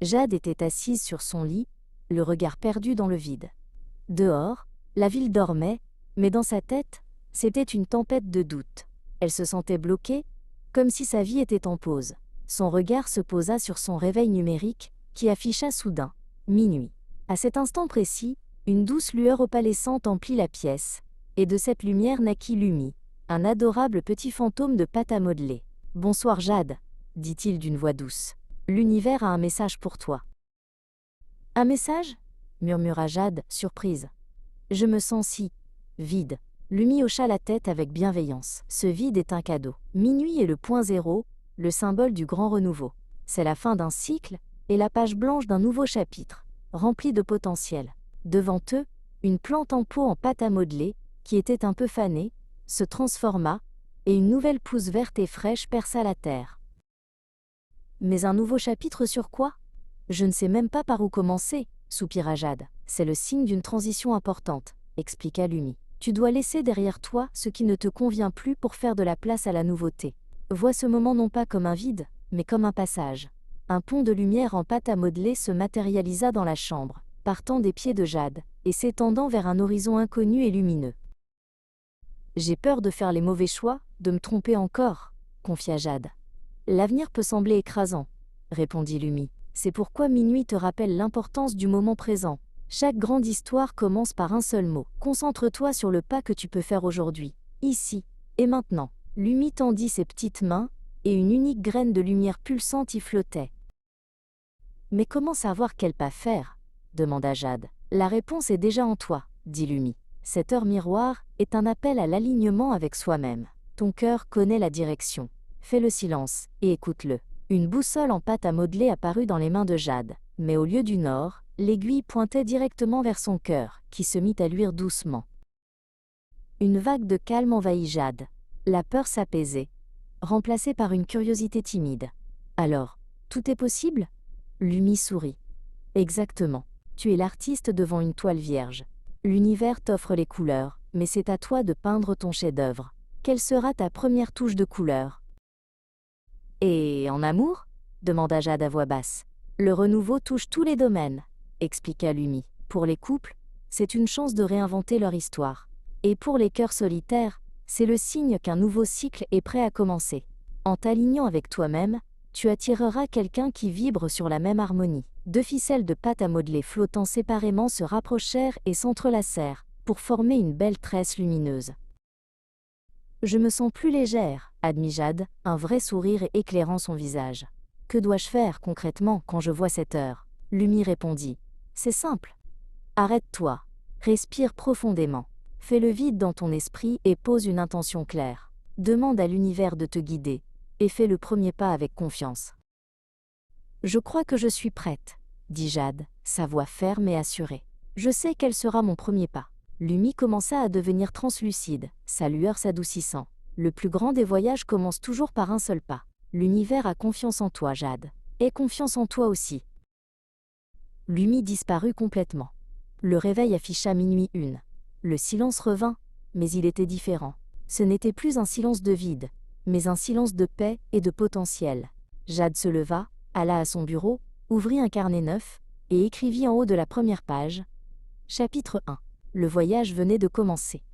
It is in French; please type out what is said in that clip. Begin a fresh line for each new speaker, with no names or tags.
Jade était assise sur son lit, le regard perdu dans le vide. Dehors, la ville dormait, mais dans sa tête, c'était une tempête de doute. Elle se sentait bloquée, comme si sa vie était en pause. Son regard se posa sur son réveil numérique, qui afficha soudain minuit. À cet instant précis, une douce lueur opalescente emplit la pièce, et de cette lumière naquit Lumi, un adorable petit fantôme de pâte à modeler. « Bonsoir Jade, » dit-il d'une voix douce. « L'univers a un message pour toi. » « Un message ?» murmura Jade, surprise. « Je me sens si vide. » Lumi hocha la tête avec bienveillance. Ce vide est un cadeau. Minuit est le point zéro, le symbole du grand renouveau. C'est la fin d'un cycle et la page blanche d'un nouveau chapitre, rempli de potentiel. Devant eux, une plante en pot en pâte à modeler, qui était un peu fanée, se transforma, et une nouvelle pousse verte et fraîche perça la terre. Mais un nouveau chapitre sur quoi ? Je ne sais même pas par où commencer, soupira Jade. C'est le signe d'une transition importante, expliqua Lumi. Tu dois laisser derrière toi ce qui ne te convient plus pour faire de la place à la nouveauté. Vois ce moment non pas comme un vide, mais comme un passage. Un pont de lumière en pâte à modeler se matérialisa dans la chambre, partant des pieds de Jade, et s'étendant vers un horizon inconnu et lumineux. J'ai peur de faire les mauvais choix, de me tromper encore, confia Jade. L'avenir peut sembler écrasant, répondit Lumi. C'est pourquoi minuit te rappelle l'importance du moment présent. Chaque grande histoire commence par un seul mot. Concentre-toi sur le pas que tu peux faire aujourd'hui, ici et maintenant. Lumi tendit ses petites mains, et une unique graine de lumière pulsante y flottait. Mais comment savoir quel pas faire ? Demanda Jade. La réponse est déjà en toi, dit Lumi. Cette heure miroir est un appel à l'alignement avec soi-même. Ton cœur connaît la direction. Fais le silence et écoute-le. Une boussole en pâte à modeler apparut dans les mains de Jade, mais au lieu du nord, l'aiguille pointait directement vers son cœur, qui se mit à luire doucement. Une vague de calme envahit Jade. La peur s'apaisait, remplacée par une curiosité timide. Alors, tout est possible ? Lumi sourit. Exactement. Tu es l'artiste devant une toile vierge. L'univers t'offre les couleurs, mais c'est à toi de peindre ton chef-d'œuvre. Quelle sera ta première touche de couleur ? Et en amour ? Demanda Jade à voix basse. Le renouveau touche tous les domaines, expliqua Lumi. Pour les couples, c'est une chance de réinventer leur histoire. Et pour les cœurs solitaires, c'est le signe qu'un nouveau cycle est prêt à commencer. En t'alignant avec toi-même, tu attireras quelqu'un qui vibre sur la même harmonie. Deux ficelles de pâte à modeler flottant séparément se rapprochèrent et s'entrelacèrent, pour former une belle tresse lumineuse. Je me sens plus légère, admit Jade, un vrai sourire éclairant son visage. Que dois-je faire concrètement quand je vois cette heure ? Lumi répondit. C'est simple. Arrête-toi, respire profondément, fais le vide dans ton esprit et pose une intention claire. Demande à l'univers de te guider, et fais le premier pas avec confiance. Je crois que je suis prête, dit Jade, sa voix ferme et assurée. Je sais quel sera mon premier pas. Lumi commença à devenir translucide, sa lueur s'adoucissant. Le plus grand des voyages commence toujours par un seul pas. L'univers a confiance en toi, Jade. Aie confiance en toi aussi. Lumi disparut complètement. Le réveil afficha minuit 1. Le silence revint, mais il était différent. Ce n'était plus un silence de vide, mais un silence de paix et de potentiel. Jade se leva, alla à son bureau, ouvrit un carnet neuf, et écrivit en haut de la première page. Chapitre 1. Le voyage venait de commencer.